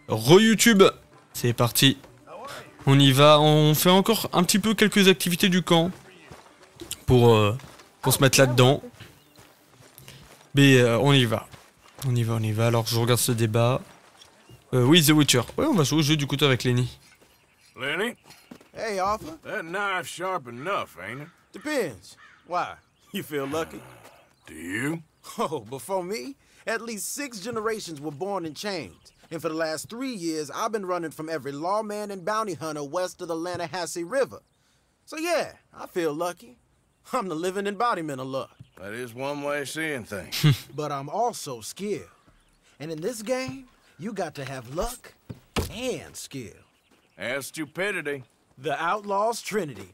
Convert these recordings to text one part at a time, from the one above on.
Re-YouTube, c'est parti. On y va, on fait encore un petit peu quelques activités du camp pour se mettre là-dedans. Mais on y va. On y va. Alors je regarde ce débat. Oui, The Witcher. Ouais, on va jouer au jeu du couteau avec Lenny. Lenny? Hey, Arthur. That knife's sharp enough, ain't it? Depends. Why? You feel lucky? Do you? Oh, before me, at least 6 generations were born in chains. And for the last 3 years, I've been running from every lawman and bounty hunter west of the Lannahechee River. So yeah, I feel lucky. I'm the living embodiment of luck. That is one way of seeing things. But I'm also skilled. And in this game, you got to have luck and skill. And stupidity. The Outlaw's Trinity.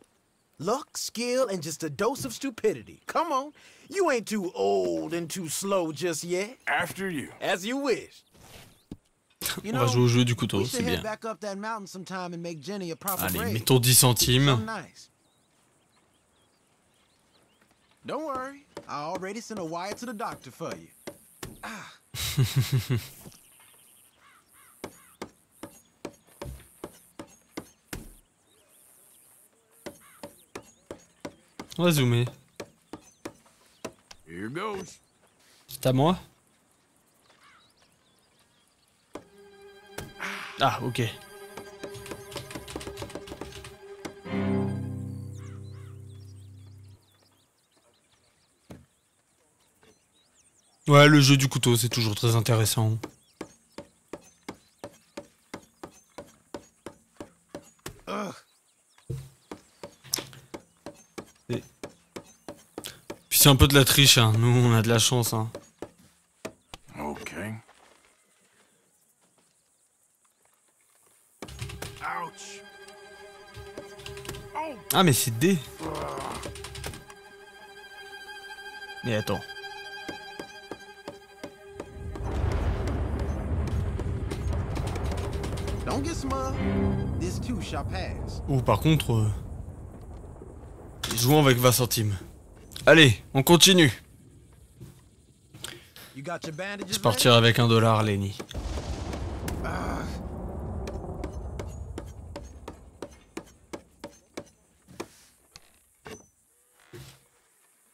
Luck, skill, and just a dose of stupidity. Come on. You ain't too old and too slow just yet. After you. As you wish. On va jouer au jeu du couteau, we c'est should bien. head back up that mountain sometime and make Jenny a proper Allez, raid. mettons 10 centimes. Something nice. Don't worry. I already sent a wire to the doctor for you. Ah. On va zoomer. Here goes. C'est à moi? Ah, ok. Ouais, le jeu du couteau, c'est toujours très intéressant. Puis c'est un peu de la triche, hein. Nous, on a de la chance, hein. Okay. Ouch. Oh. Ah, mais c'est D. Mais attends. Don't get smug. This too shall pass. Ou par contre... jouons avec 20 centimes. Allez, on continue. You got your bandages Je partirai avec $1, Lenny.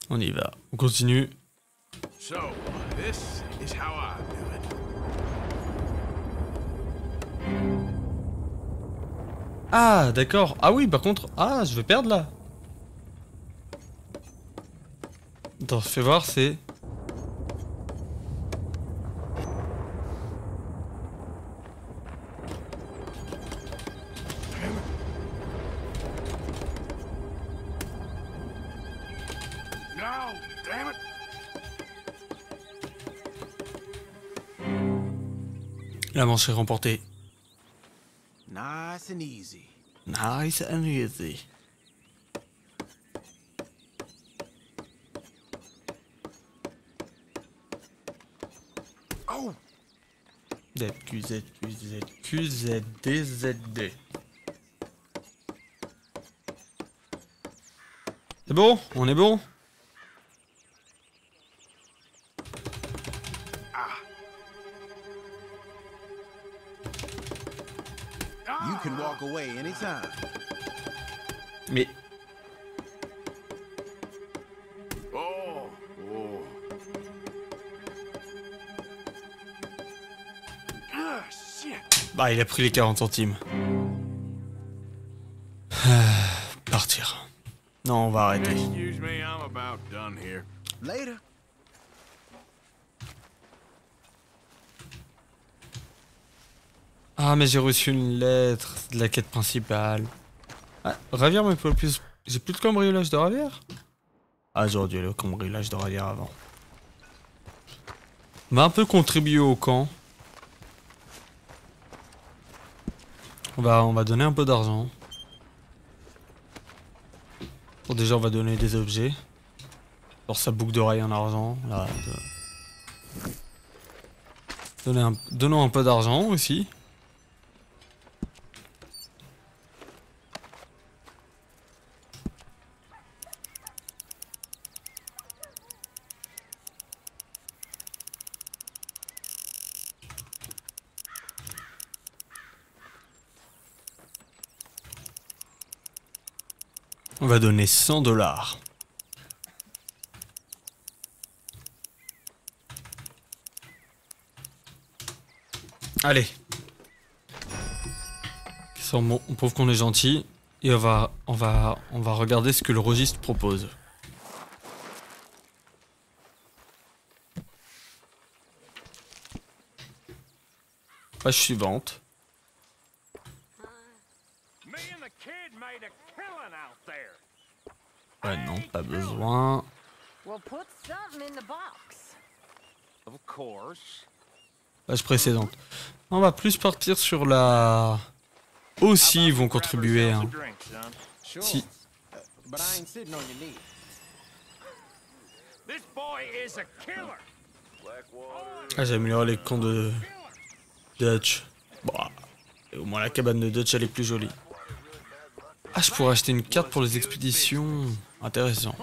On y va. On continue. So, this is how I do it. Ah, d'accord. Ah oui, par contre... Ah, je vais perdre, là. Attends, fais voir, c'est... No, damn it. La manche est remportée. Nice and easy. Nice and easy. Oh, ZQZQZQZDZD. C'est bon? On est bon? you can walk away anytime. Mais... Oh, oh. Ah, shit. Bah, il a pris les 40 centimes. Partir. Non, on va arrêter. Excuse me, I'm about done here. Later. Ah, mais j'ai reçu une lettre de la quête principale. Ah, Ravière, mais pas plus... J'ai plus de cambriolage de Ravière? Ah, j'aurais dû aller au cambriolage de Ravière avant. On va un peu contribuer au camp. On va donner un peu d'argent. Bon, déjà, on va donner des objets. Genre sa boucle d'oreille en argent. Là, donnons un peu d'argent aussi. On va donner 100 $. Allez. On prouve qu'on est gentil. Et on va regarder ce que le registre propose. Page suivante. Ouais, non, pas besoin. Page précédente. On va plus partir sur la... Aussi, ils vont contribuer. Hein. Si. Ah, j'ai amélioré les camps de Dutch. Bah, et au moins la cabane de Dutch, elle est plus jolie. Ah, je pourrais acheter une carte pour les expéditions. Intéressant.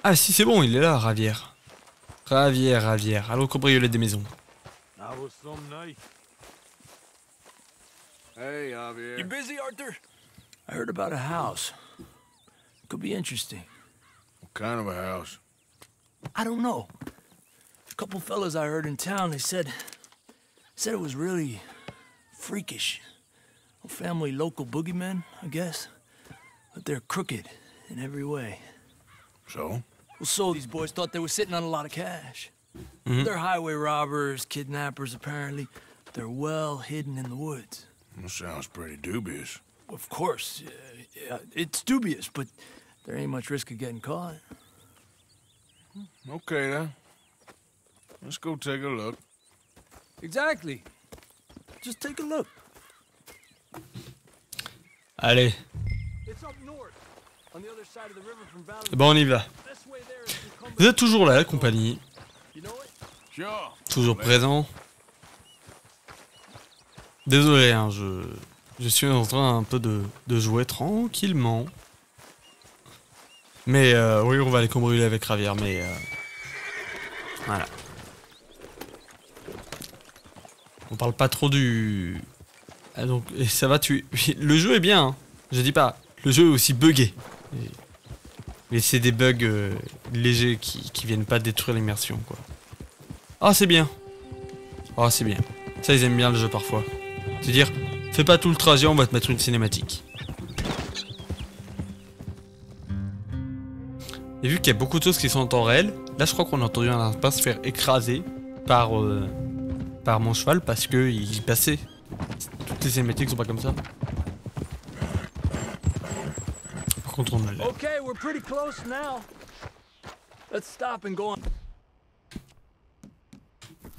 Ah si, c'est bon, il est là, Ravière. Ravière. Allons cambrioler des maisons. Hey, Javier. You busy, Arthur? I heard about a house. Could be interesting. What kind of a house? I don't know. A couple fellas I heard in town, they said it was really freakish. A family local boogeymen, I guess. But they're crooked in every way. So? Well, so these boys thought they were sitting on a lot of cash. They're highway robbers, kidnappers, apparently. They're well hidden in the woods. That sounds pretty dubious. Of course, yeah, it's dubious, but there ain't much risk of getting caught. Okay, then. Let's go take a look. Exactly. Just take a look. Allez. It's up north, on the other side of the river from Valley. Bon, on y va. This way there is Cumberland. Vous êtes toujours là, la compagnie. You know it? Sure. Toujours présent. Désolé, hein, je suis en train un peu de jouer tranquillement. Mais oui, on va aller cambrioler avec Ravière, mais voilà. On parle pas trop du... Ah, donc, et ça va, le jeu est bien, hein. Je dis pas, le jeu est aussi buggé. Mais c'est des bugs légers qui viennent pas détruire l'immersion, quoi. Ah, c'est bien. Ah, c'est bien. Ça, ils aiment bien le jeu parfois. C'est-à-dire, fais pas tout le trajet, on va te mettre une cinématique. Et vu qu'il y a beaucoup de choses qui sont en temps réel, là je crois qu'on a entendu un lapin se faire écraser par mon cheval parce que il passait. Toutes les cinématiques sont pas comme ça. Par contre on a là. Okay, we're pretty close now. Let's stop and go on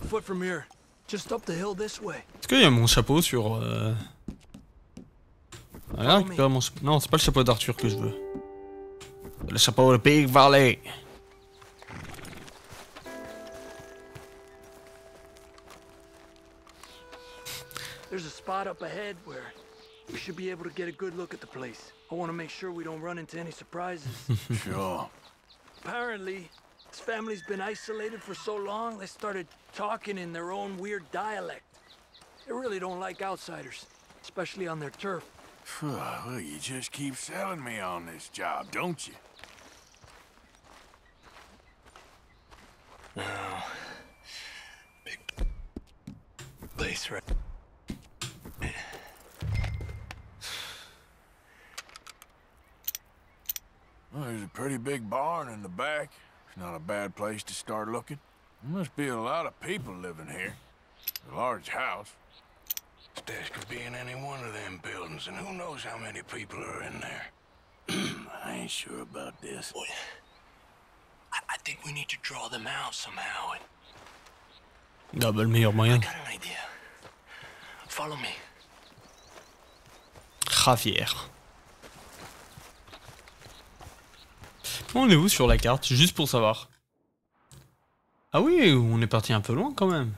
foot from here. Just up the hill this way. Est-ce qu'il y a mon chapeau sur... Voilà, récupérer mon chapeau. Non, c'est pas le chapeau d'Arthur que je veux. Le chapeau de Big Valley. There's a spot up ahead where we should be able to get a good look at the place. I want to make sure we don't run into any surprises. Sure. Apparently, this family's been isolated for so long, they started talking in their own weird dialect. They really don't like outsiders, especially on their turf. Well, you just keep selling me on this job, don't you? Oh. Big place, right? Well, there's a pretty big barn in the back. It's not a bad place to start looking. There must be a lot of people living here. A large house. Stash could be in any one of them buildings, and who knows how many people are in there. I ain't sure about this. Boy, I think we need to draw them out somehow. Ah bah le meilleur moyen. I got an idea. Follow me. Ravière. On est où sur la carte? Juste pour savoir. Ah oui, on est parti un peu loin quand même.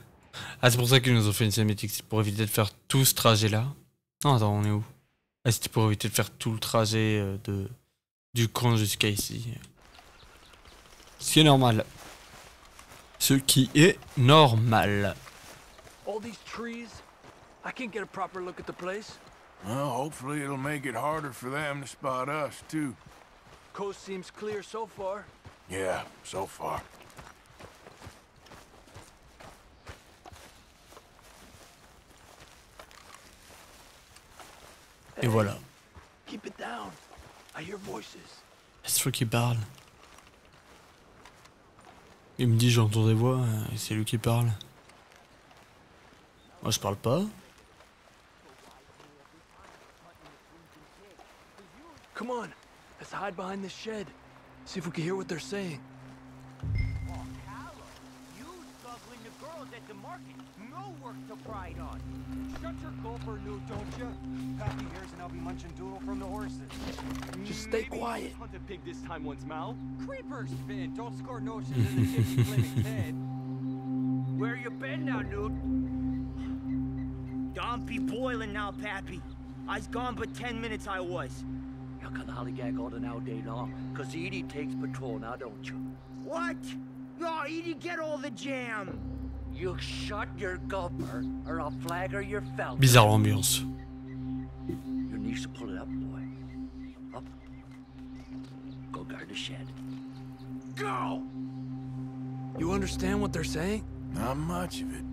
Ah, c'est pour ça qu'ils nous ont fait une cinématique. C'est pour éviter de faire tout ce trajet-là. Non, attends, on est où? Ah, c'était pour éviter de faire tout le trajet du camp jusqu'à ici. Ce qui est normal. Ce qui est normal. All these trees, I can't get a proper look at the place. Well, hopefully it'll make it harder for them to spot us, too. Coast seems clear so far. Yeah, so far. Et voilà. Keep it down. I hear voices. Laisse-le qui parle. Il me dit j'entends des voix, et c'est lui qui parle. Moi je parle pas. Come on, let's hide behind this shed. See if we can hear what they're saying. You smuggling the girls at the market. No work to pride on. Shut your gulper, Newt, don't you? Pappy here's and I'll be munching doodle from the horses. Just stay quiet. Hunt a pig this time once, Mal. Creepers, Finn. Don't score notions in the kid's clinic head. Where you been now, Newt? Don't be boiling now, Pappy. I's gone but 10 minutes I was. You can hollygag all the now day long, 'cause Edie takes patrol now, don't you? What? Oh, Edie, get all the jam. You shut your gulper, or I'll flagger your felt. Bizarre l'ambiance. Your niece will pull it up, boy. Up. Go guard the shed. Go! You understand what they're saying? Not much of it.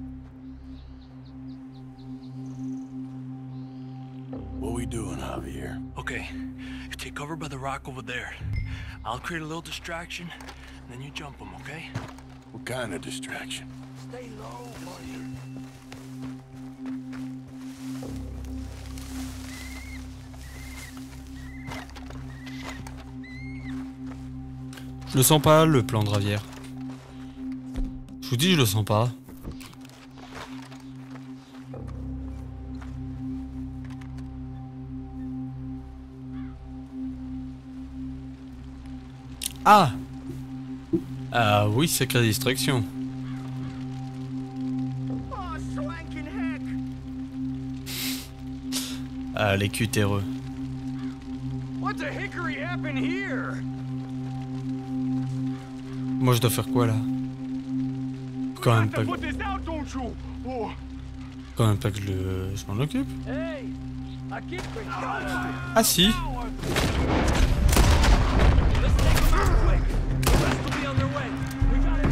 What we doing, Javier? Okay, you take cover by the rock over there. I'll create a little distraction, and then you jump them, okay? What kind of distraction? Stay low, buddy. Je le sens pas, le plan de Ravière. Je vous dis, je le sens pas. Ah! Ah oui, sacrée distraction. Oh, swanking heck! Ah, les cutéreux. What the hickory happened here? Moi, je dois faire quoi, là? Quand même pas que, Put this out, don't you? Oh. quand même pas que je m'en occupe. Hey, I keep Ah si! Let's take them out quick. The rest will be on their way. We got it.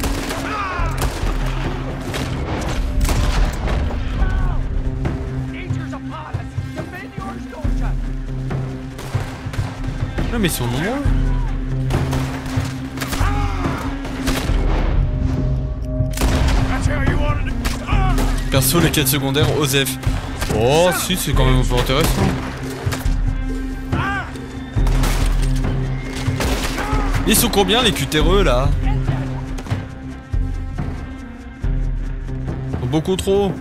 Nature's upon us. Defend yours, don't you? Non, mais ils sont nombreux. That's how you wanted it. Perso, les quêtes secondaires, Osef. Oh, si, c'est quand même un peu intéressant. Ils sont combien les cutéreux là? Ils sont beaucoup trop.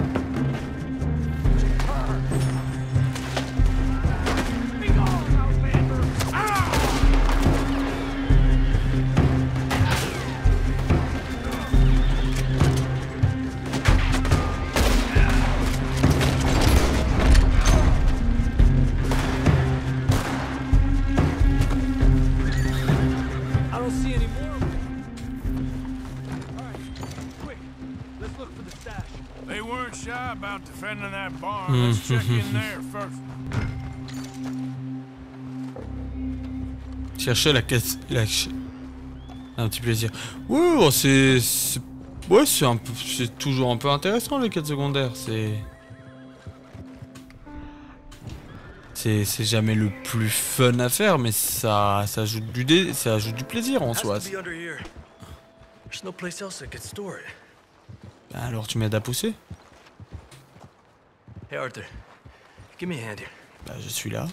I don't see any more. All right, quick. Let's look for the stash. They weren't shy about defending that barn. Let's check in there first. Chercher la caisse. Un petit plaisir. Ouais, oh, c'est. Ouais, c'est toujours un peu intéressant les quêtes secondaires. C'est jamais le plus fun à faire, mais ça ajoute ça ajoute du plaisir en soi. Has to be under here. There's no place else that could store it. Bah, alors tu m'aides à pousser? Hey Arthur, give me a hand here. Bah je suis là.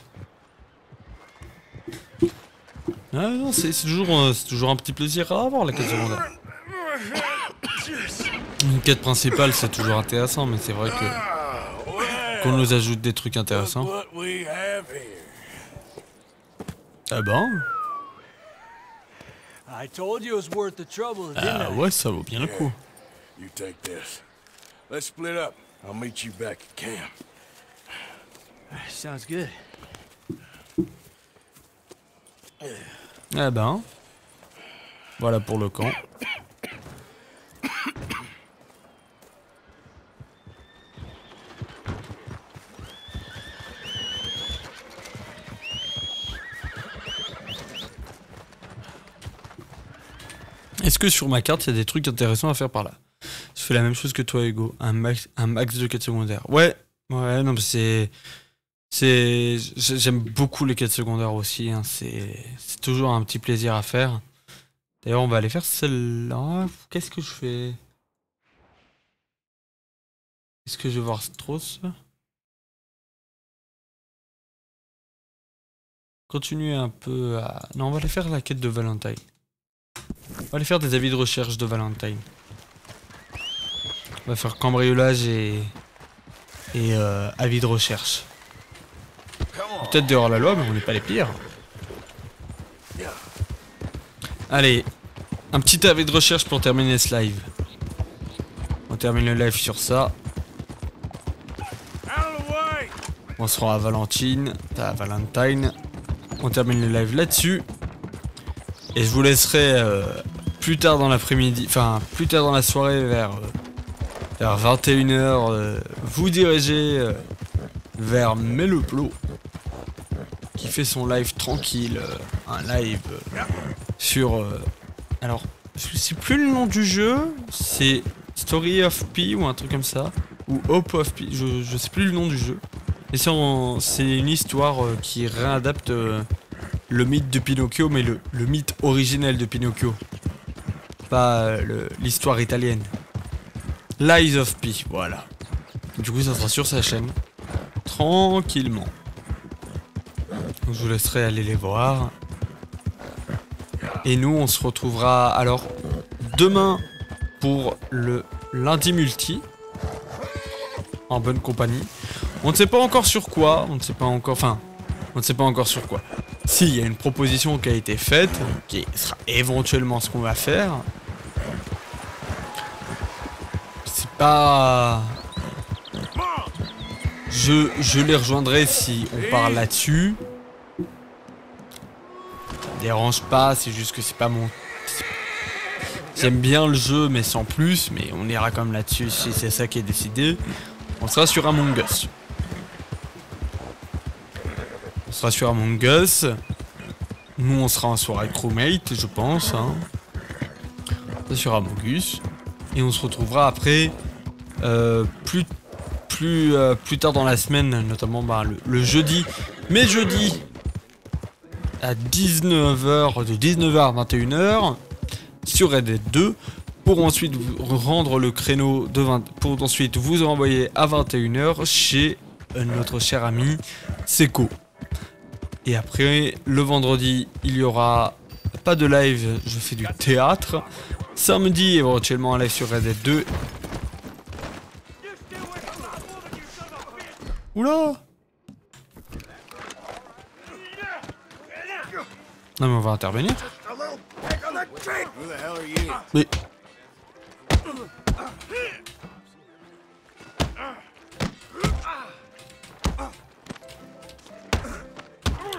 Ah non, c'est toujours un petit plaisir à avoir la quête secondaire. Une quête principale c'est toujours intéressant, mais c'est vrai que qu'on nous ajoute des trucs intéressants. What we have here. Ah ben, I told you it was worth the trouble, didn't ah I? ouais, ça vaut bien le coup. You take this. Let's split up. I'll meet you back at camp. Sounds good. Ah ben, voilà pour le camp. que sur ma carte, il y a des trucs intéressants à faire par là. Je fais la même chose que toi, Hugo. Un max de quêtes secondaires. Ouais, non, mais j'aime beaucoup les quêtes secondaires aussi. Hein. C'est toujours un petit plaisir à faire. D'ailleurs, on va aller faire celle-là. Qu'est-ce que je fais? Est-ce que je vais voir Strauss? Continuer un peu à... Non, on va aller faire la quête de Valentine. On va aller faire des avis de recherche de Valentine. On va faire cambriolage et avis de recherche. Peut-être dehors la loi, mais on n'est pas les pires. Allez, un petit avis de recherche pour terminer ce live. On termine le live sur ça. On sera à Valentine. On termine le live là-dessus. Et je vous laisserai plus tard dans l'après-midi, enfin plus tard dans la soirée vers 21h, vous diriger vers Meloplo qui fait son live tranquille, un live sur... alors, je sais plus le nom du jeu, c'est Story of P ou un truc comme ça, ou Hope of P, je sais plus le nom du jeu. Et c'est une histoire qui réadapte le mythe de Pinocchio, mais le mythe originel de Pinocchio. Pas l'histoire italienne. Lies of P, voilà. Du coup, ça sera sur sa chaîne. Tranquillement. Donc, je vous laisserai aller les voir. Et nous, on se retrouvera alors demain pour le lundi multi. En bonne compagnie. On ne sait pas encore sur quoi. On ne sait pas encore sur quoi. Si, il y a une proposition qui a été faite, qui sera éventuellement ce qu'on va faire. C'est pas... Je les rejoindrai si on parle là-dessus. Ça me dérange pas, c'est juste que c'est pas mon... J'aime bien le jeu, mais sans plus. Mais on ira comme là-dessus si c'est ça qui est décidé. On sera sur Among Us. On sera sur Among Us. Nous, on sera en soirée crewmate, je pense. Hein. Sur Among Us. Et on se retrouvera après, plus tard dans la semaine, notamment le jeudi. Mais jeudi, à 19h, de 19h à 21h, sur Red Dead 2. Pour ensuite vous rendre le créneau pour ensuite vous envoyer à 21h chez notre cher ami Seco. Et après, le vendredi, il y aura pas de live, je fais du théâtre. Samedi, éventuellement un live sur Red Dead 2. Oula! Non mais on va intervenir. Mais...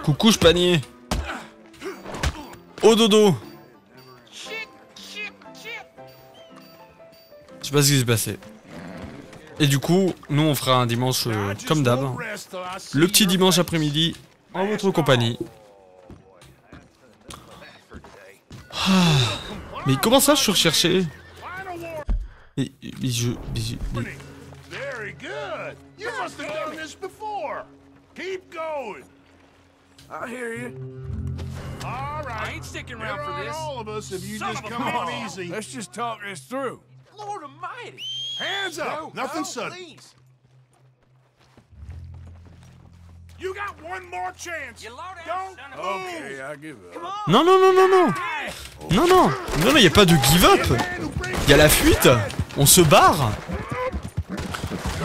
Coucou panier. Au dodo. Je sais pas ce qui s'est passé. Et du coup, nous on fera un dimanche comme d'hab. Le petit dimanche après-midi en votre compagnie. Mais comment ça je suis recherché? Mais Very good. You must have done this before. Keep going. I hear you. All right. I ain't sticking around for this. All of us, if you Son just of a come on bitch. easy. Let's just talk this through. Lord Almighty! Hands up. Nothing sudden. Please. You got one more chance. You low down Don't son of a... Okay, I give up. Come on! non, non, non, non, non. Non, non. Non, non, y a pas de give up. Y a la fuite. On se barre.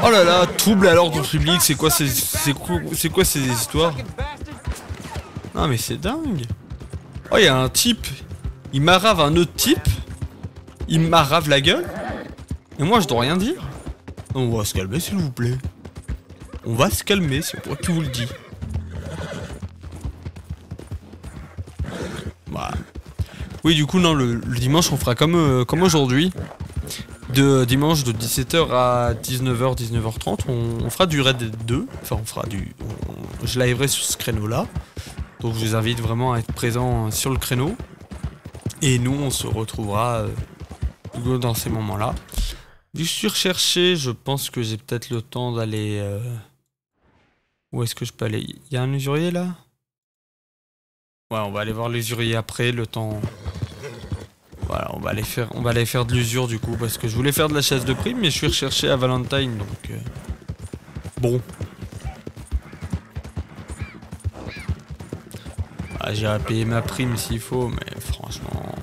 Oh là là, trouble à l'ordre public. C'est quoi ces histoires? Non mais c'est dingue. Oh, y a un type. Il m'arrave un autre type. Il m'arrave la gueule. Et moi je dois rien dire. On va se calmer s'il vous plaît. On va se calmer, c'est moi qui vous le dis. Voilà. Oui du coup non, le dimanche on fera comme aujourd'hui. De dimanche de 17h à 19h, 19h30, on fera du Red Dead 2. Enfin on fera je liverai sur ce créneau là. Donc je vous invite vraiment à être présent sur le créneau. Et nous, on se retrouvera dans ces moments-là. Vu que je suis recherché, je pense que j'ai peut-être le temps d'aller... Où est-ce que je peux aller? Il y a un usurier là? Ouais, on va aller voir l'usurier après, le temps... Voilà, on va aller faire de l'usure du coup, parce que je voulais faire de la chasse de prime, mais je suis recherché à Valentine, donc... Bon. Ah, j'irai payer ma prime s'il faut, mais franchement...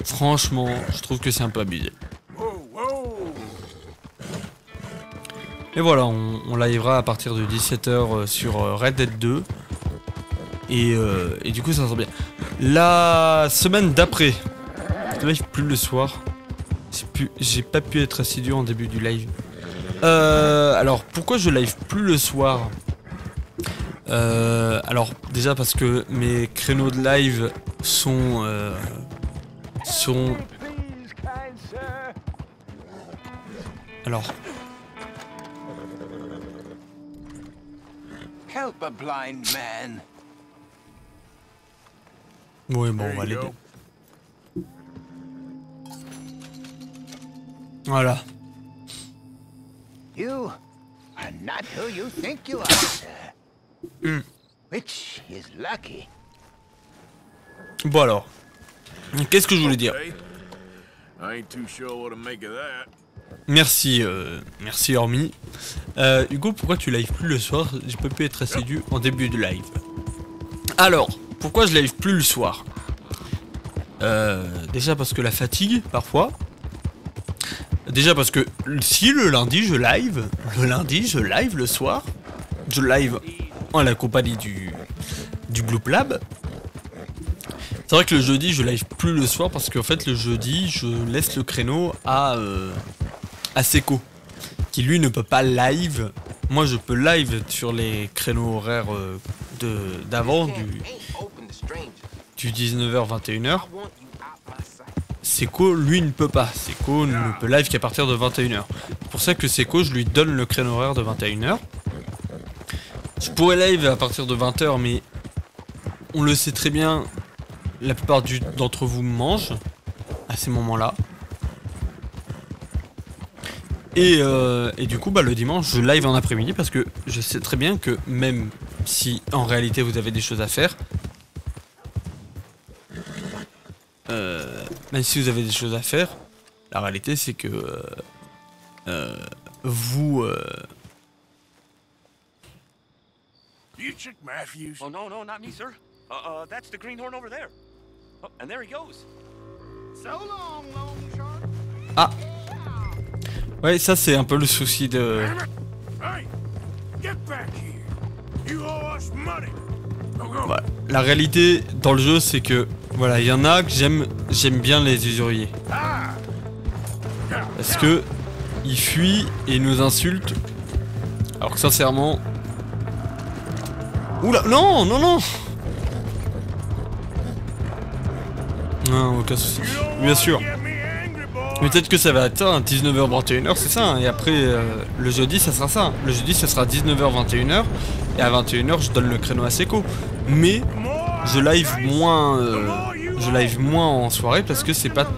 Franchement, je trouve que c'est un peu abusé. Et voilà, on livera à partir de 17h sur Red Dead 2. Et du coup, ça sent bien. La semaine d'après, je live plus le soir. J'ai pas pu être assidu en début du live. Alors, pourquoi je live plus le soir? Alors, déjà parce que mes créneaux de live sont... Alors... Help a blind man. Oui, bon, on va l'aider. Voilà. You are not who you think you are, sir. Which is lucky. Bon alors. Qu'est-ce que je voulais dire? I ain't too sure what to make of that. Merci, merci Hormis. Hugo, pourquoi tu live plus le soir? J'ai pas pu être assidu en début de live. Alors, pourquoi je live plus le soir? Déjà parce que la fatigue, parfois. Déjà parce que si le lundi je live, le soir. Je live en la compagnie du Bloop Lab. C'est vrai que le jeudi je live plus le soir parce qu'en fait le jeudi je laisse le créneau à Seco, qui lui ne peut pas live. Moi je peux live sur les créneaux horaires d'avant du 19h-21h. Seco lui ne peut pas. Seco ne peut live qu'à partir de 21h. C'est pour ça que Seco je lui donne le créneau horaire de 21h. Je pourrais live à partir de 20h mais on le sait très bien, la plupart d'entre vous mangent à ces moments-là. Et du coup, bah, le dimanche, je live en après-midi parce que je sais très bien que même si en réalité vous avez des choses à faire, même si vous avez des choses à faire, la réalité c'est que vous... You check Matthews? Oh, no, not me, sir. That's the greenhorn over there. Oh, and there he goes. So long, Longshark. Ah! Ouais, ça c'est un peu le souci de... Hey, get back here. You owe us money. Voilà. La réalité dans le jeu c'est que voilà, il y en a que j'aime bien les usuriers. Parce que ils fuient et nous insultent. Alors que sincèrement... Oula, non. Non, aucun souci. Bien sûr. Peut-être que ça va atteindre 19h-21h, c'est ça, hein. Et après, le jeudi, ça sera ça. Le jeudi, ça sera 19h-21h. Et à 21h, je donne le créneau à Seco. Mais je live moins en soirée parce que c'est pas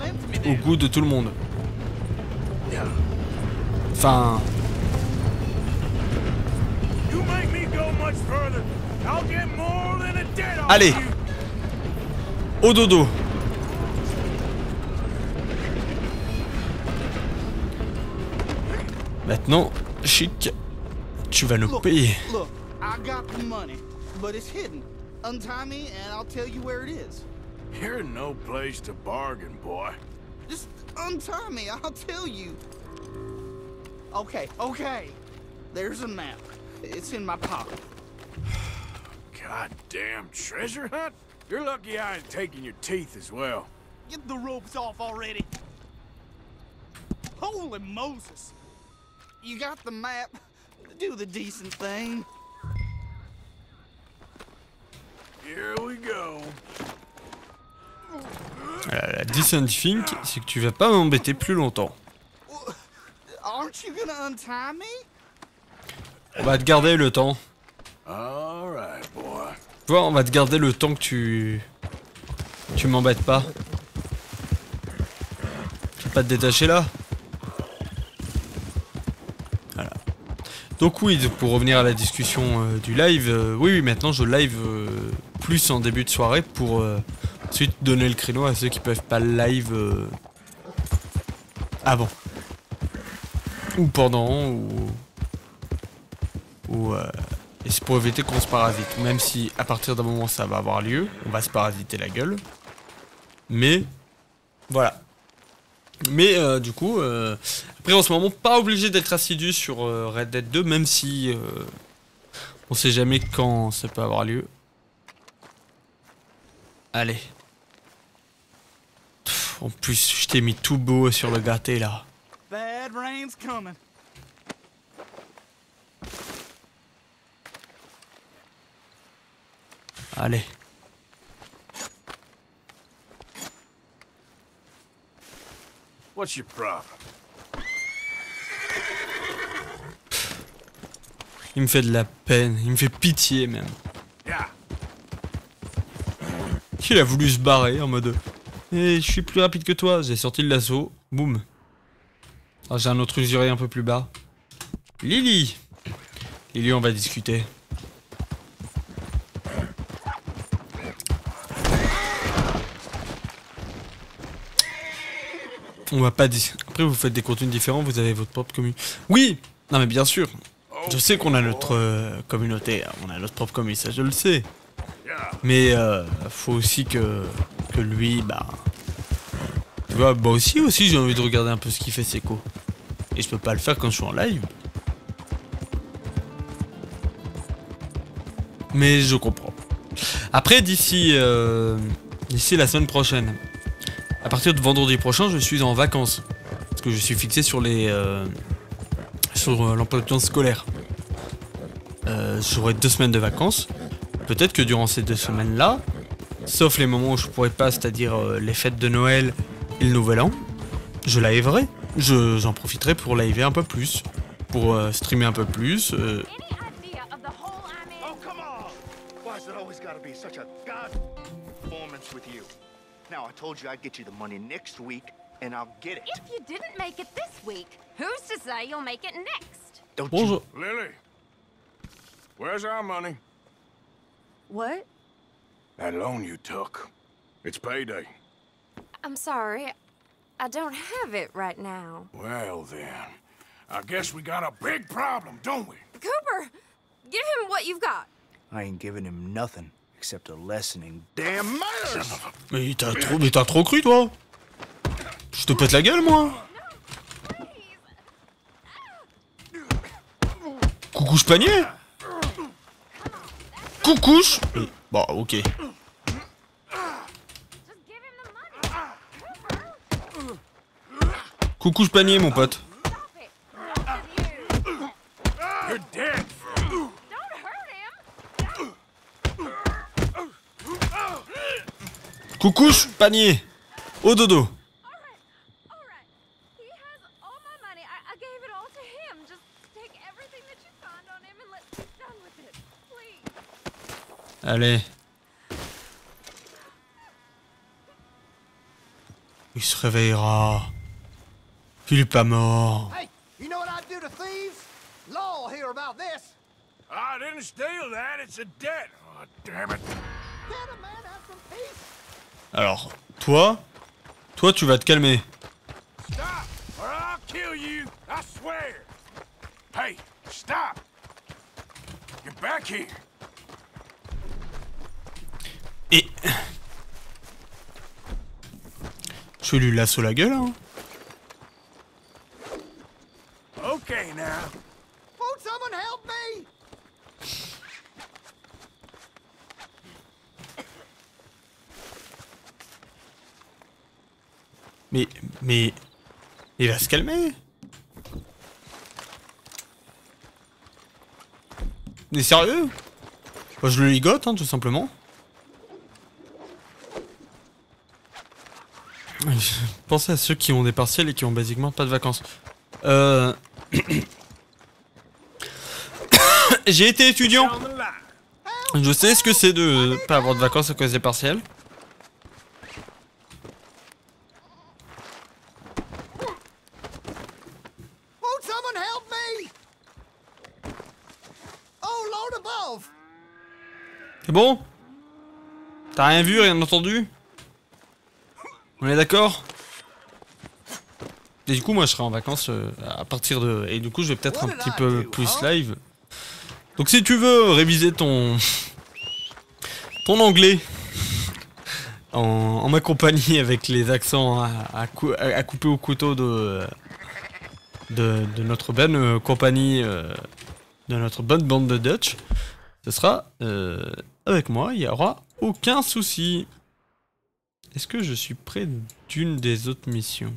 au goût de tout le monde. Enfin... Allez! Au dodo! Maintenant, Chic, tu vas nous payer. Look, I got the money, but it's hidden. Untie me and I'll tell you where it is. You're no place to bargain, boy. Just untie me, I'll tell you. Okay. There's a map. It's in my pocket. Goddamn treasure hunt? You're lucky I ain't taking your teeth as well. Get the ropes off already. Holy Moses. You got the map. Do the decent thing. Here we go. La decent thing, c'est que tu vas pas m'embêter plus longtemps. Aren't you gonna untie me? On va te garder le temps. All right, boy. Tu vois, on va te garder le temps que tu Tu m'embêtes pas. Je vais pas te détacher là. Voilà. Donc oui, pour revenir à la discussion du live, oui, maintenant je live plus en début de soirée pour ensuite donner le créneau à ceux qui peuvent pas le live avant. Ou pendant, et c'est pour éviter qu'on se parasite. Même si à partir d'un moment ça va avoir lieu, on va se parasiter la gueule. Mais voilà. Mais du coup, après en ce moment, pas obligé d'être assidu sur Red Dead 2, même si on sait jamais quand ça peut avoir lieu. Allez. Pff, en plus, je t'ai mis tout beau sur le gâté là. Bad rain's coming. Allez. What's your problem? Il me fait de la peine, il me fait pitié même. Yeah. Il a voulu se barrer en mode je suis plus rapide que toi, j'ai sorti le lasso, boum. Ah, j'ai un autre usuré un peu plus bas. Lily. Lily, on va discuter. On va pas dire. Après, vous faites des contenus différents, vous avez votre propre communauté. Oui. Non mais bien sûr. Je sais qu'on a notre communauté, on a notre propre communauté, ça je le sais. Mais faut aussi que lui, bah... Tu vois, bah aussi j'ai envie de regarder un peu ce qu'il fait Seco. Et je peux pas le faire quand je suis en live. Mais je comprends. Après, d'ici la semaine prochaine, à partir de vendredi prochain, je suis en vacances. Parce que je suis fixé sur l'emploi de temps scolaire. J'aurai 2 semaines de vacances. Peut-être que durant ces 2 semaines-là, sauf les moments où je pourrais pas, c'est-à-dire les fêtes de Noël et le Nouvel An, je liverai. J'en profiterai pour liver un peu plus. Pour streamer un peu plus. Oh, come on! Why is it always gotta be such a god performance with you? Now, I told you I'd get you the money next week, and I'll get it. If you didn't make it this week, who's to say you'll make it next? Don't Bonjour. Lily, where's our money? What? That loan you took. It's payday. I'm sorry. I don't have it right now. Well then, I guess we got a big problem, don't we? Cooper, give him what you've got. I ain't giving him nothing except a lesson in damn manners. Mais t'as trop cru toi. Je te pète la gueule moi. Coucouche panier. Coucouche. Bon ok. Just give him the money. Coucouche panier mon pote. Stop it. You. You're dead. Don't hurt him. Coucouche panier. Au dodo. All right. He has all my money. I gave it all to him. Just take everything that you find on him and let's be done with it. Please. Allez. Il se réveillera. Il est pas mort. Hey, you know what I'd do to thieves? Law will hear about this. I didn't steal that, it's a debt. Oh, damn it. Can a man have some peace? Alors, toi tu vas te calmer. Stop, or I'll kill you, I swear. Hey, stop. Get back here. Et... Je lui lasso la gueule, hein. Okay, now. Won't someone help me? Mais... Il va se calmer. Mais sérieux? Bah, je le ligote, hein, tout simplement. Pensez à ceux qui ont des partiels et qui ont basiquement pas de vacances. J'ai été étudiant. Je sais ce que c'est de pas avoir de vacances à cause des partiels. Someone help me! Oh, Lord above! C'est bon? T'as rien vu, rien entendu? On est d'accord? Et du coup, moi, je serai en vacances à partir de... Et du coup, je vais peut-être un petit peu plus live. Donc, si tu veux réviser ton anglais en ma compagnie avec les accents à couper au couteau de notre bonne compagnie, de notre bonne bande de Dutch, ce sera avec moi, il n'y aura aucun souci. Est-ce que je suis près d'une des autres missions?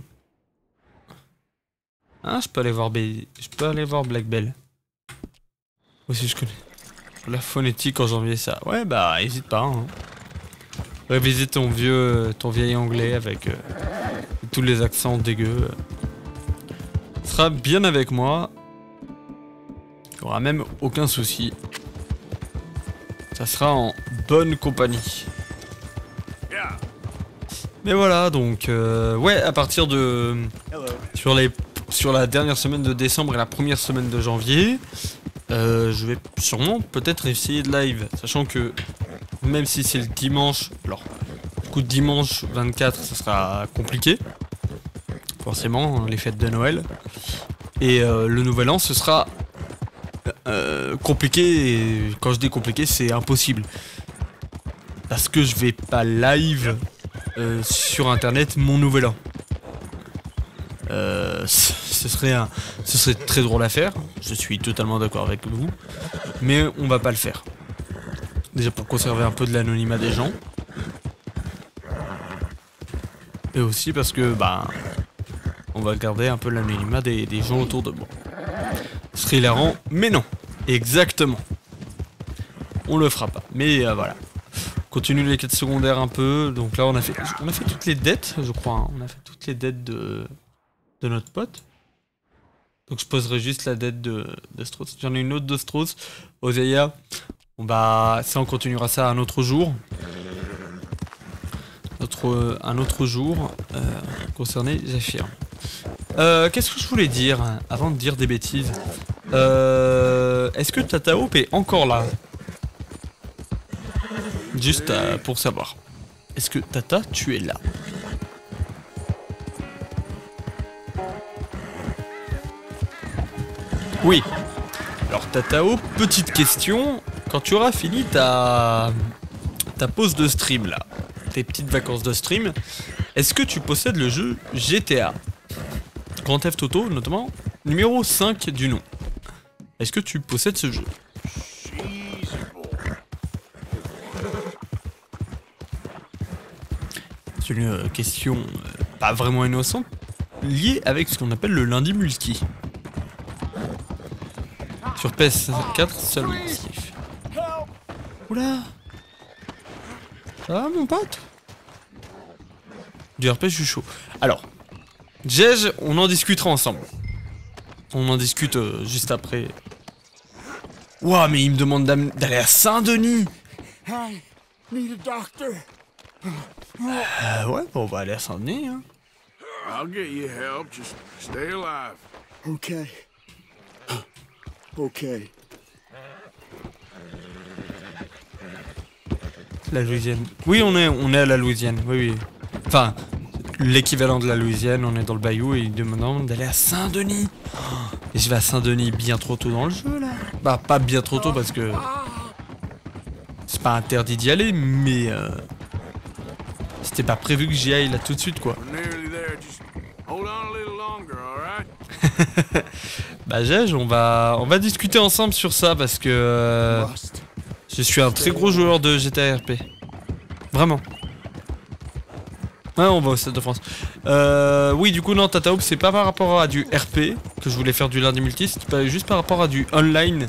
Ah, je peux aller voir Black Bell. Aussi, je connais. La phonétique en janvier, ça. Ouais, bah, hésite pas. Hein. Réviser ton vieil anglais avec tous les accents dégueux. Ce sera bien avec moi. Il n'y aura même aucun souci. Ça sera en bonne compagnie. Mais voilà, donc ouais, à partir de sur la dernière semaine de décembre et la première semaine de janvier, je vais sûrement peut-être essayer de live, sachant que même si c'est le dimanche, alors du coup dimanche 24, ça sera compliqué, forcément, les fêtes de Noël, et le Nouvel An, ce sera compliqué, et quand je dis compliqué, c'est impossible, parce que je vais pas live sur internet mon Nouvel An. Ce serait très drôle à faire, je suis totalement d'accord avec vous, mais on va pas le faire. Déjà pour conserver un peu de l'anonymat des gens, et aussi parce que bah on va garder un peu l'anonymat des gens autour de moi. Ce serait hilarant, mais non, exactement. On le fera pas, mais voilà. Continue les quêtes secondaires un peu, donc là on a fait toutes les dettes, je crois, hein. On a fait toutes les dettes de notre pote. Donc je poserai juste la dette de Strauss. J'en ai une autre de Strauss. Ozeia, on continuera ça un autre jour. Un autre jour concerné Zephyr. Qu'est-ce que je voulais dire avant de dire des bêtises? Est-ce que Tata Hope est encore là? Juste pour savoir. Est-ce que Tata, tu es là? Oui. Alors Tatao, petite question. Quand tu auras fini ta pause de stream là, tes petites vacances de stream, est-ce que tu possèdes le jeu GTA Grand Theft Auto, notamment numéro 5 du nom? Est-ce que tu possèdes ce jeu? C'est une question pas vraiment innocente, liée avec ce qu'on appelle le lundi multi. Sur PS4, seul Steve. Oula! Ça va mon pote? Du RP, je suis chaud. Alors, Jej, on en discutera ensemble. On en discute juste après. Ouah, mais il me demande d'aller à Saint-Denis! I need a doctor. Ouais, bon, on va aller à Saint-Denis, hein. I'll get you help. Just stay alive. Okay. Okay. La Louisiane. Oui, on est à la Louisiane, oui, oui. Enfin, l'équivalent de la Louisiane, on est dans le bayou et il demande d'aller à Saint-Denis. Et je vais à Saint-Denis bien trop tôt dans le jeu, là. Bah, pas bien trop tôt parce que... c'est pas interdit d'y aller, mais... c'était pas prévu que j'y aille là tout de suite, quoi. Bah Jej, on va discuter ensemble sur ça parce que je suis un très gros joueur de GTA RP. Vraiment. Ouais, on va au Stade de France. Oui, du coup, non, Tata Hope, c'est pas par rapport à du RP que je voulais faire du lundi multi, c'est juste par rapport à du online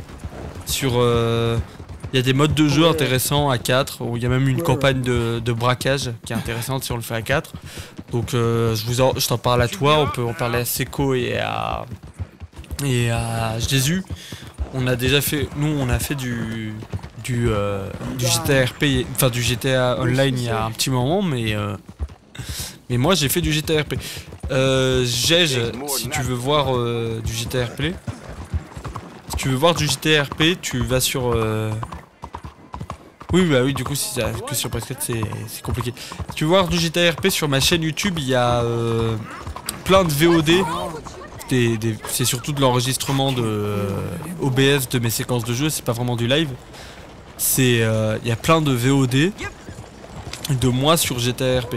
sur... il y a des modes de jeu intéressants à 4, où il y a même une campagne de braquage qui est intéressante si on le fait à 4. Donc je t'en parle à toi, on peut en parler à Seco et à Jésus. On a déjà fait, nous on a fait du GTA RP, enfin du GTA Online il y a un petit moment, mais moi j'ai fait du GTA RP. Gege, si tu veux voir du GTRP, tu vas sur... Oui, bah oui, du coup, si c'est que sur PS4, c'est compliqué. Si tu veux voir du GTRP sur ma chaîne YouTube, il y a plein de VOD. C'est surtout de l'enregistrement de OBS de mes séquences de jeu, c'est pas vraiment du live. Il y a plein de VOD de moi sur GTRP.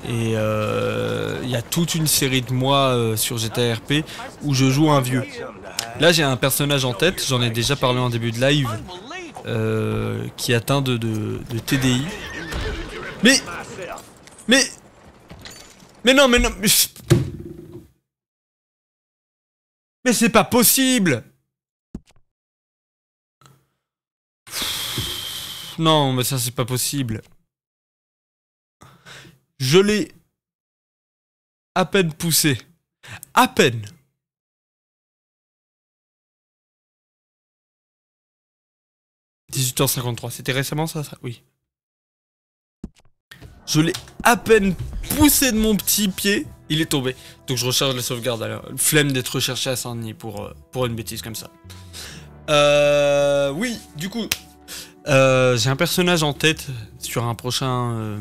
Et il y a toute une série de moi sur GTRP où je joue un vieux. Là j'ai un personnage en tête, j'en ai déjà parlé en début de live, qui est atteint de TDI. Mais non, mais c'est pas possible! Non, mais ça c'est pas possible. Je l'ai à peine poussé. À peine. « 18h53, c'était récemment ça? Oui. Je l'ai à peine poussé de mon petit pied, il est tombé. Donc je recharge la sauvegarde. Alors, flemme d'être recherché à Saint-Denis pour une bêtise comme ça. Oui, du coup, j'ai un personnage en tête sur un prochain...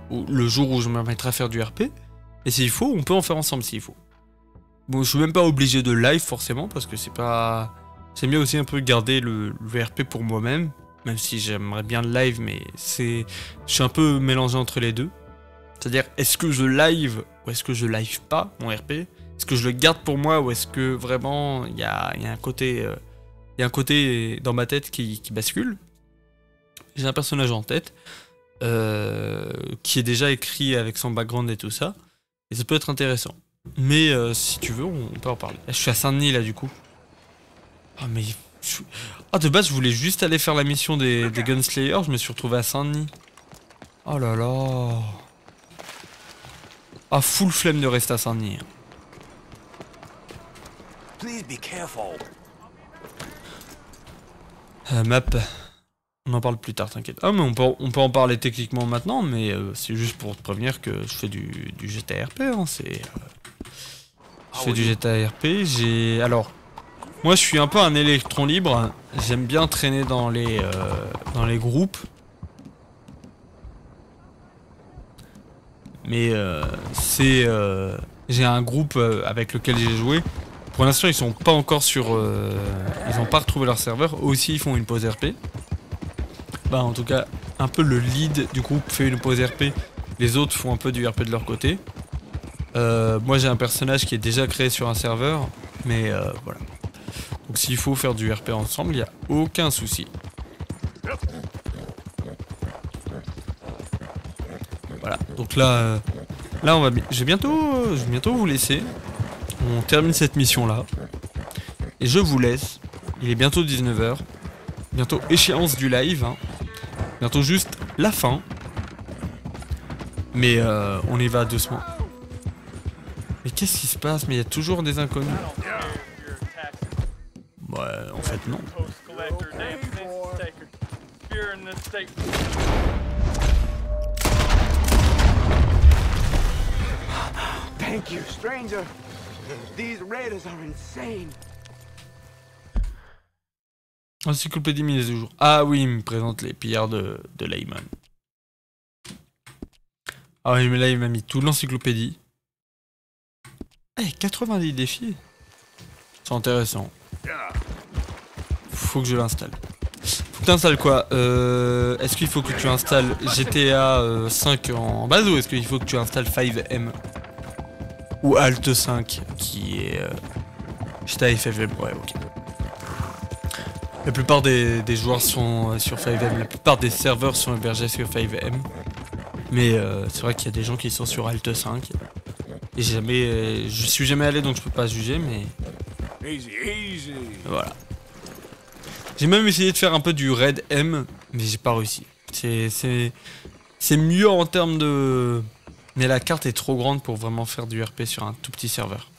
le jour où je me mettrai à faire du RP. Et s'il faut, on peut en faire ensemble s'il faut. Bon, je suis même pas obligé de live forcément, parce que c'est pas... J'aime bien aussi un peu garder le RP pour moi-même, même si j'aimerais bien le live, mais c'est... Je suis un peu mélangé entre les deux. C'est-à-dire, est-ce que je live ou est-ce que je live pas mon RP? Est-ce que je le garde pour moi ou est-ce que vraiment il y a un côté... Il y a un côté dans ma tête qui bascule. J'ai un personnage en tête. Qui est déjà écrit avec son background et tout ça. Et ça peut être intéressant. Mais si tu veux, on peut en parler. Là, je suis à Saint-Denis là du coup. Ah mais... Ah de base je voulais juste aller faire la mission des Gunslayers, je me suis retrouvé à Saint-Denis. Oh là là. Ah full flemme de rester à Saint-Denis. Map. On en parle plus tard, t'inquiète. Ah mais on peut en parler techniquement maintenant, mais c'est juste pour te prévenir que je fais du GTRP, hein, je fais du GTRP, Alors, moi je suis un peu un électron libre, j'aime bien traîner dans les groupes. Mais j'ai un groupe avec lequel j'ai joué. Pour l'instant ils sont pas encore sur... ils ont pas retrouvé leur serveur, eux aussi ils font une pause RP. Bah en tout cas, un peu le lead du groupe fait une pause RP, les autres font un peu du RP de leur côté. Moi j'ai un personnage qui est déjà créé sur un serveur, mais voilà. Donc s'il faut faire du RP ensemble, il n'y a aucun souci. Voilà, donc là je vais bientôt vous laisser. On termine cette mission là. Et je vous laisse. Il est bientôt 19h. Bientôt échéance du live. Hein. Bientôt juste la fin. Mais on y va doucement. Mais qu'est-ce qui se passe? Mais il y a toujours des inconnus. Ouais, en fait non. Thank you, stranger. These raiders are insane. Encyclopédie mise à jour. Ah oui, il me présente les pillards de Layman. Ah oui, mais là il m'a mis toute l'encyclopédie. Eh, 90 défis. C'est intéressant. Faut que je l'installe. Faut que tu installes quoi? Est-ce qu'il faut que tu installes GTA 5 en base ou est-ce qu'il faut que tu installes 5M? Ou Alt 5 qui est GTA FFM, ouais ok. La plupart des joueurs sont sur 5M, la plupart des serveurs sont hébergés sur 5M. Mais c'est vrai qu'il y a des gens qui sont sur Alt 5. Et je suis jamais allé donc je peux pas juger mais... Voilà. J'ai même essayé de faire un peu du Raid M, mais j'ai pas réussi. C'est mieux en termes de... Mais la carte est trop grande pour vraiment faire du RP sur un tout petit serveur.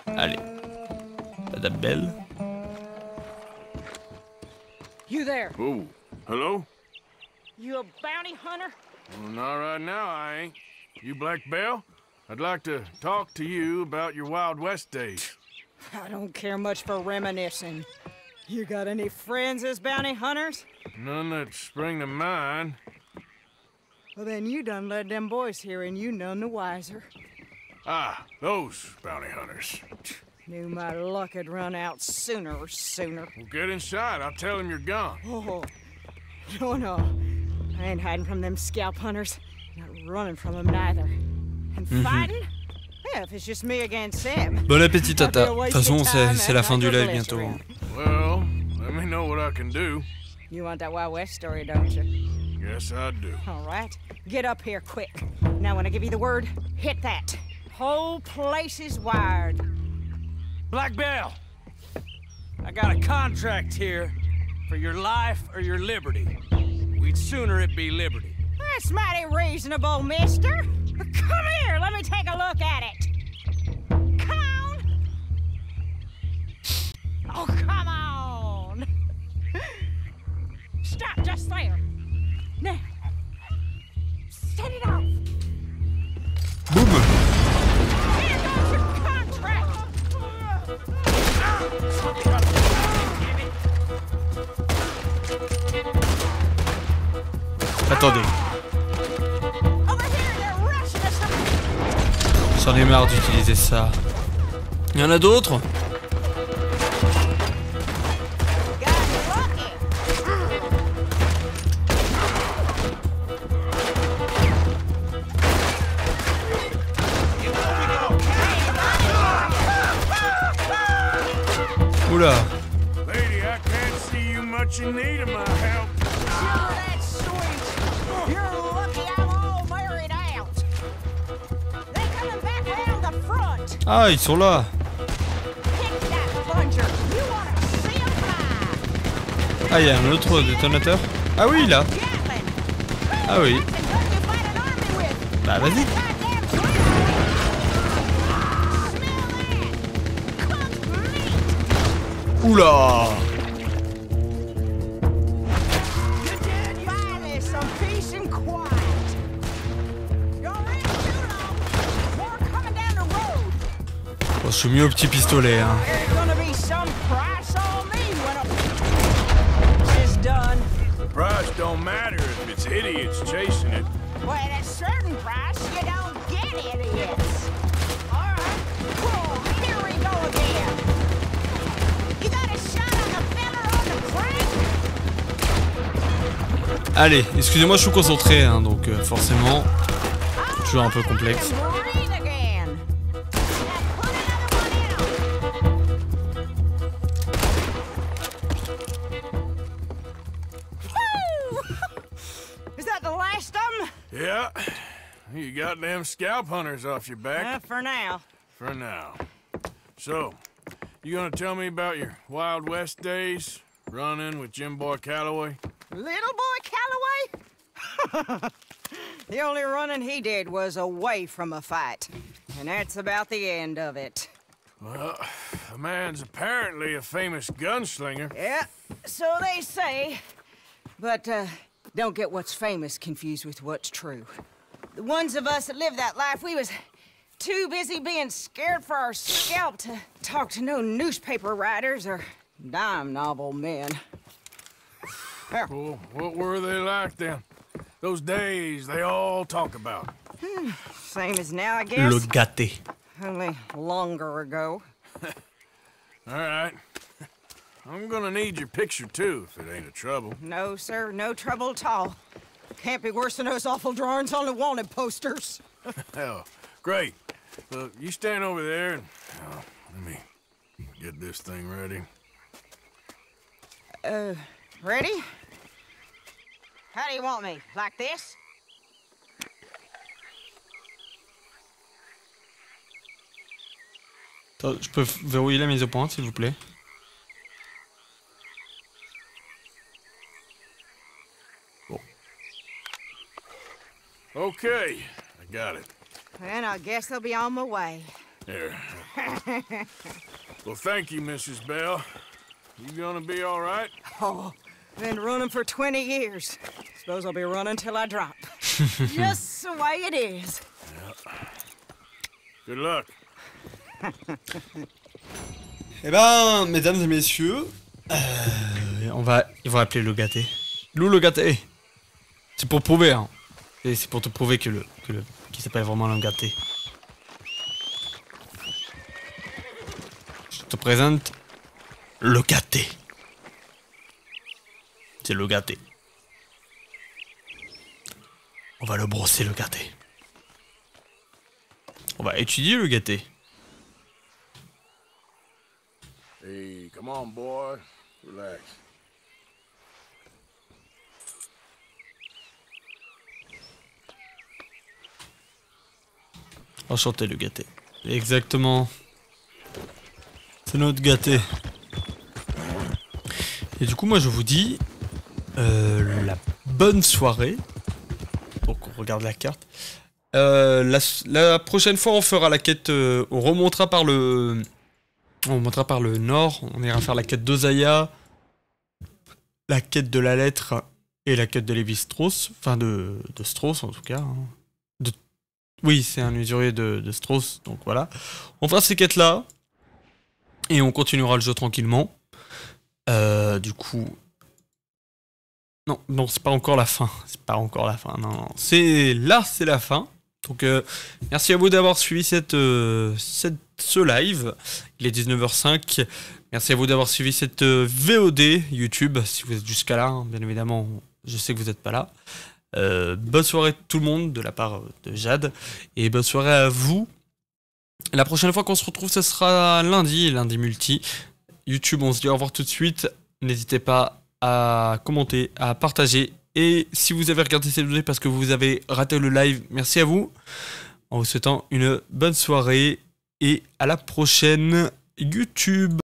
Allez. Madame Belle. You there? Oh, hello? You a bounty hunter? Well, not right now, I ain't. You Black Belle? I'd like to talk to you about your Wild West days. I don't care much for reminiscing. You got any friends as bounty hunters? None that spring to mind. Well, then you done led them boys here and you none the wiser. Ah, those bounty hunters. Knew my luck had run out sooner. Well, get inside. I'll tell them you're gone. Oh, no. I ain't hiding from them scalp hunters. Not running from them neither. And fighting? Yeah, if it's just me against Sam. Bon appétit, Tata. De toute façon, c'est la fin du live bientôt. Well, let me know what I can do. You want that Wild West story, don't you? Yes, I do. All right. Get up here quick. Now, when I give you the word, hit that. Whole place is wired. Black Belle, I got a contract here for your life or your liberty. We'd sooner it be liberty. That's mighty reasonable, mister. Come here, let me take a look at it. Come on. Oh, come on. Stop just there. Now, set it off. Boum. Here goes your contract. Attendez. J'en ai marre d'utiliser ça. Il y en a d'autres? Oula. Lady, I can't see you much in need of my help. Oh, that's sweet. You're lucky I'm all married out. They're coming back around the front. Ah, ils sont là. Pick that plunger. You wanna see 'em fly. Ah, il y a un autre détonateur. Ah oui, là. Ah oui. Bah, vas-y. Oula. Bon, je suis mieux au petit pistolet, hein. The price don't matter if it's idiots chasing it. Well, at a certain price, you don't get idiots. All right, cool. Here we go again. You got a shot on the fella on the crank? Allez, excusez-moi, je suis concentré, hein, donc forcément, toujours un peu complexe. Yeah, you got them scalp hunters off your back. For now. For now. So, you gonna tell me about your Wild West days? Running with Jim Boy Calloway? Little boy Calloway? The only running he did was away from a fight. And that's about the end of it. Well, the man's apparently a famous gunslinger. Yeah, so they say. But, don't get what's famous confused with what's true. The ones of us that lived that life, we was too busy being scared for our scalp to talk to no newspaper writers or dime novel men. Well, what were they like then? Those days they all talk about. Same as now, I guess. Le gâté. Only longer ago. All right. I'm gonna need your picture, too, if it ain't a trouble. No, sir, no trouble at all. Can't be worse than those awful drawings on the wanted posters. Hell, great. Look, you stand over there and... let me get this thing ready. Ready? How do you want me? Like this? Attends, je peux verrouiller la mise au point, s'il vous plaît? Bon. Okay, I got it. And I guess they'll be on my way. There. Well, thank you, Mrs. Bell. You gonna be all right? Oh, been running for 20 years. Suppose I'll be running till I drop. Just the way it is. Good luck. Eh ben, mesdames et messieurs, ils vont appeler le gâté. Lou le gâté. C'est pour prouver, hein. C'est pour te prouver qu'il s'appelle vraiment le gâté. Je te présente le gâté. C'est le gâté. On va le brosser, le gâté. On va étudier le gâté. Hey, come on, boy. Relax. Enchanté, le gâté. Exactement. C'est notre gâté. Et du coup, moi, je vous dis la bonne soirée. Donc, on regarde la carte. La prochaine fois, on fera la quête. On remontera par le nord. On ira faire la quête d'Osaïa, la quête de la lettre et la quête de Lévi-Strauss. Enfin, de Strauss, en tout cas. Hein. Oui, c'est un usurier de Strauss, donc voilà. On fera ces quêtes-là. Et on continuera le jeu tranquillement. Du coup... Non, c'est pas encore la fin. C'est pas encore la fin, non. C'est la fin. Donc, merci à vous d'avoir suivi ce live. Il est 19h05. Merci à vous d'avoir suivi cette VOD YouTube. Si vous êtes jusqu'à là, hein, bien évidemment, je sais que vous n'êtes pas là. Bonne soirée tout le monde de la part de Jade. Et bonne soirée à vous. La prochaine fois qu'on se retrouve, ce sera lundi multi. YouTube, on se dit au revoir tout de suite. N'hésitez pas à commenter, à partager. Et si vous avez regardé cette vidéo parce que vous avez raté le live, merci à vous. En vous souhaitant une bonne soirée. Et à la prochaine YouTube.